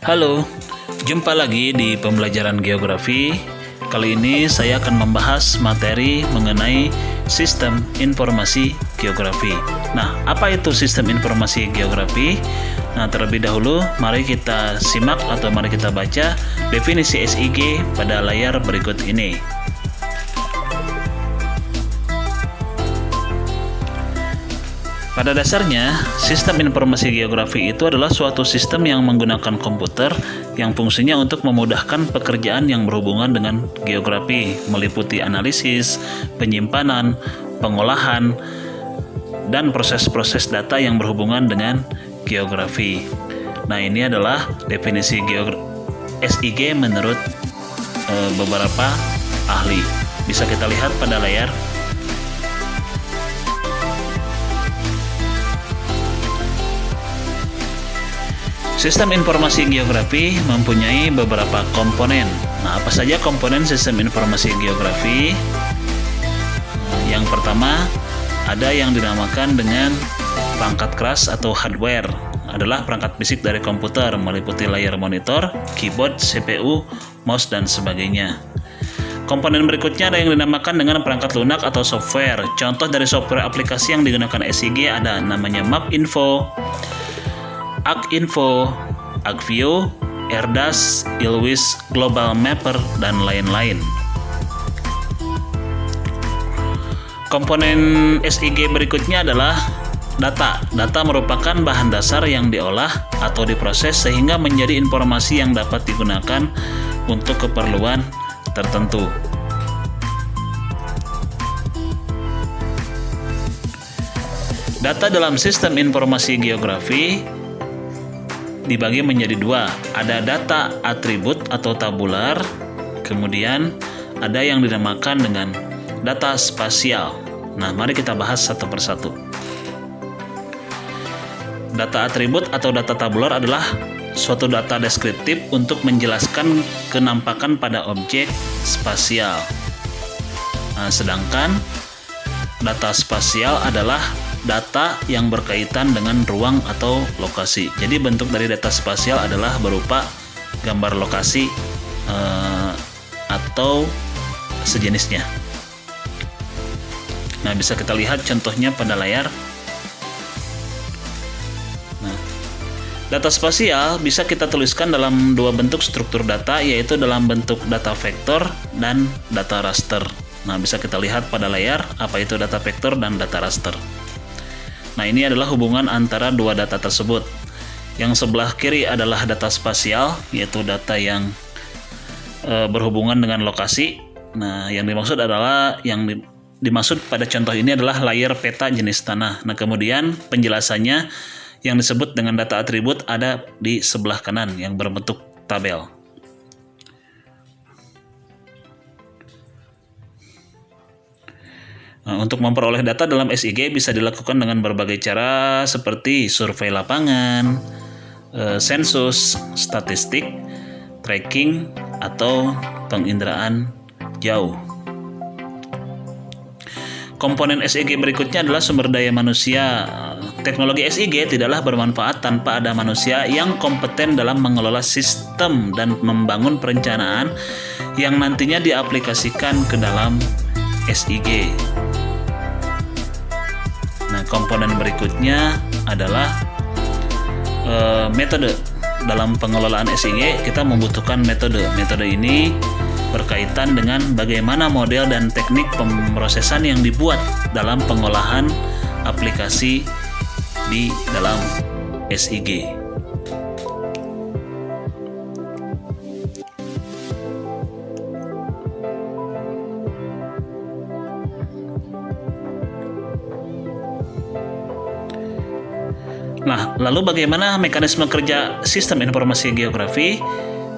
Halo, jumpa lagi di pembelajaran geografi. Kali ini saya akan membahas materi mengenai sistem informasi geografi. Nah, apa itu sistem informasi geografi? Nah, terlebih dahulu mari kita simak atau mari kita baca definisi SIG pada layar berikut ini. Pada dasarnya, sistem informasi geografi itu adalah suatu sistem yang menggunakan komputer yang fungsinya untuk memudahkan pekerjaan yang berhubungan dengan geografi, meliputi analisis, penyimpanan, pengolahan, dan proses-proses data yang berhubungan dengan geografi. Nah, ini adalah definisi SIG menurut beberapa ahli. Bisa kita lihat pada layar. Sistem informasi geografi mempunyai beberapa komponen. Nah, apa saja komponen sistem informasi geografi? Yang pertama, ada yang dinamakan dengan perangkat keras atau hardware. Adalah perangkat fisik dari komputer, meliputi layar monitor, keyboard, CPU, mouse, dan sebagainya. Komponen berikutnya ada yang dinamakan dengan perangkat lunak atau software. Contoh dari software aplikasi yang digunakan SIG ada namanya Mapinfo, Arcinfo, Arcview, Erdas, Ilwis, Global Mapper, dan lain-lain. Komponen SIG berikutnya adalah data. Data merupakan bahan dasar yang diolah atau diproses sehingga menjadi informasi yang dapat digunakan untuk keperluan tertentu. Data dalam sistem informasi geografi dibagi menjadi dua. Ada data atribut atau tabular, kemudian ada yang dinamakan dengan data spasial. Nah, mari kita bahas satu persatu. Data atribut atau data tabular adalah suatu data deskriptif untuk menjelaskan kenampakan pada objek spasial. Nah, sedangkan data spasial adalah data yang berkaitan dengan ruang atau lokasi. Jadi bentuk dari data spasial adalah berupa gambar lokasi atau sejenisnya. Nah, bisa kita lihat contohnya pada layar. Nah, data spasial bisa kita tuliskan dalam dua bentuk struktur data, yaitu dalam bentuk data vektor dan data raster. Nah, bisa kita lihat pada layar apa itu data vektor dan data raster. Nah, ini adalah hubungan antara dua data tersebut. Yang sebelah kiri adalah data spasial, yaitu data yang berhubungan dengan lokasi. Nah, yang dimaksud dimaksud pada contoh ini adalah layar peta jenis tanah. Nah, kemudian penjelasannya yang disebut dengan data atribut ada di sebelah kanan yang berbentuk tabel. Nah, untuk memperoleh data dalam SIG bisa dilakukan dengan berbagai cara seperti survei lapangan, sensus, statistik, tracking, atau penginderaan jauh. Komponen SIG berikutnya adalah sumber daya manusia. Teknologi SIG tidaklah bermanfaat tanpa ada manusia yang kompeten dalam mengelola sistem dan membangun perencanaan yang nantinya diaplikasikan ke dalam SIG. Nah, komponen berikutnya adalah metode. Dalam pengelolaan SIG kita membutuhkan metode. Metode ini berkaitan dengan bagaimana model dan teknik pemrosesan yang dibuat dalam pengolahan aplikasi di dalam SIG. Nah, lalu bagaimana mekanisme kerja sistem informasi geografi?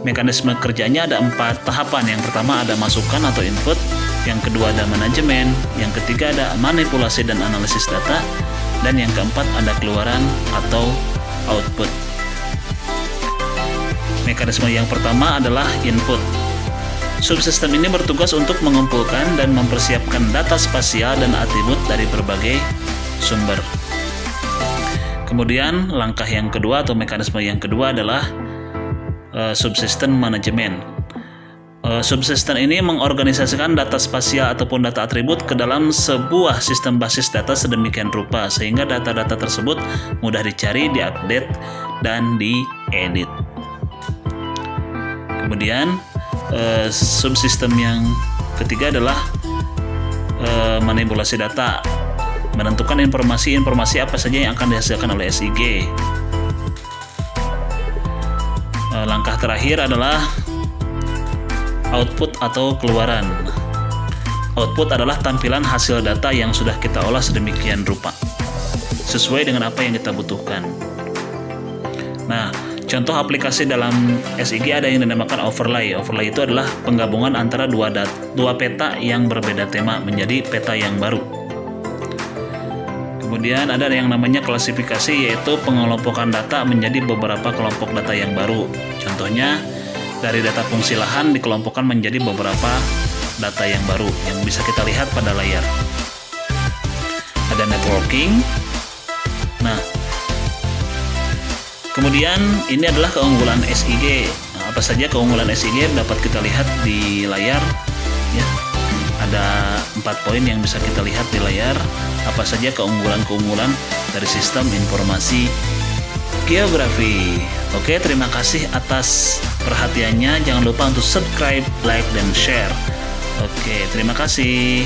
Mekanisme kerjanya ada 4 tahapan. Yang pertama ada masukan atau input, yang kedua ada manajemen, yang ketiga ada manipulasi dan analisis data, dan yang keempat ada keluaran atau output. Mekanisme yang pertama adalah input. Subsistem ini bertugas untuk mengumpulkan dan mempersiapkan data spasial dan atribut dari berbagai sumber. Kemudian langkah yang kedua atau mekanisme yang kedua adalah subsystem manajemen. Subsystem ini mengorganisasikan data spasial ataupun data atribut ke dalam sebuah sistem basis data sedemikian rupa sehingga data-data tersebut mudah dicari, diupdate, dan diedit. Kemudian subsistem yang ketiga adalah manipulasi data, menentukan informasi apa saja yang akan dihasilkan oleh SIG. Langkah terakhir adalah output atau keluaran. Output adalah tampilan hasil data yang sudah kita olah sedemikian rupa sesuai dengan apa yang kita butuhkan. Nah, contoh aplikasi dalam SIG ada yang dinamakan overlay. Overlay itu adalah penggabungan antara dua peta yang berbeda tema menjadi peta yang baru. Kemudian ada yang namanya klasifikasi, yaitu pengelompokan data menjadi beberapa kelompok data yang baru. Contohnya, dari data fungsi lahan dikelompokkan menjadi beberapa data yang baru yang bisa kita lihat pada layar. Ada networking. Nah, kemudian ini adalah keunggulan SIG. Nah, apa saja keunggulan SIG dapat kita lihat di layar ya. Ada 4 poin yang bisa kita lihat di layar. Apa saja keunggulan-keunggulan dari sistem informasi geografi. Oke, terima kasih atas perhatiannya. Jangan lupa untuk subscribe, like, dan share. Oke, terima kasih.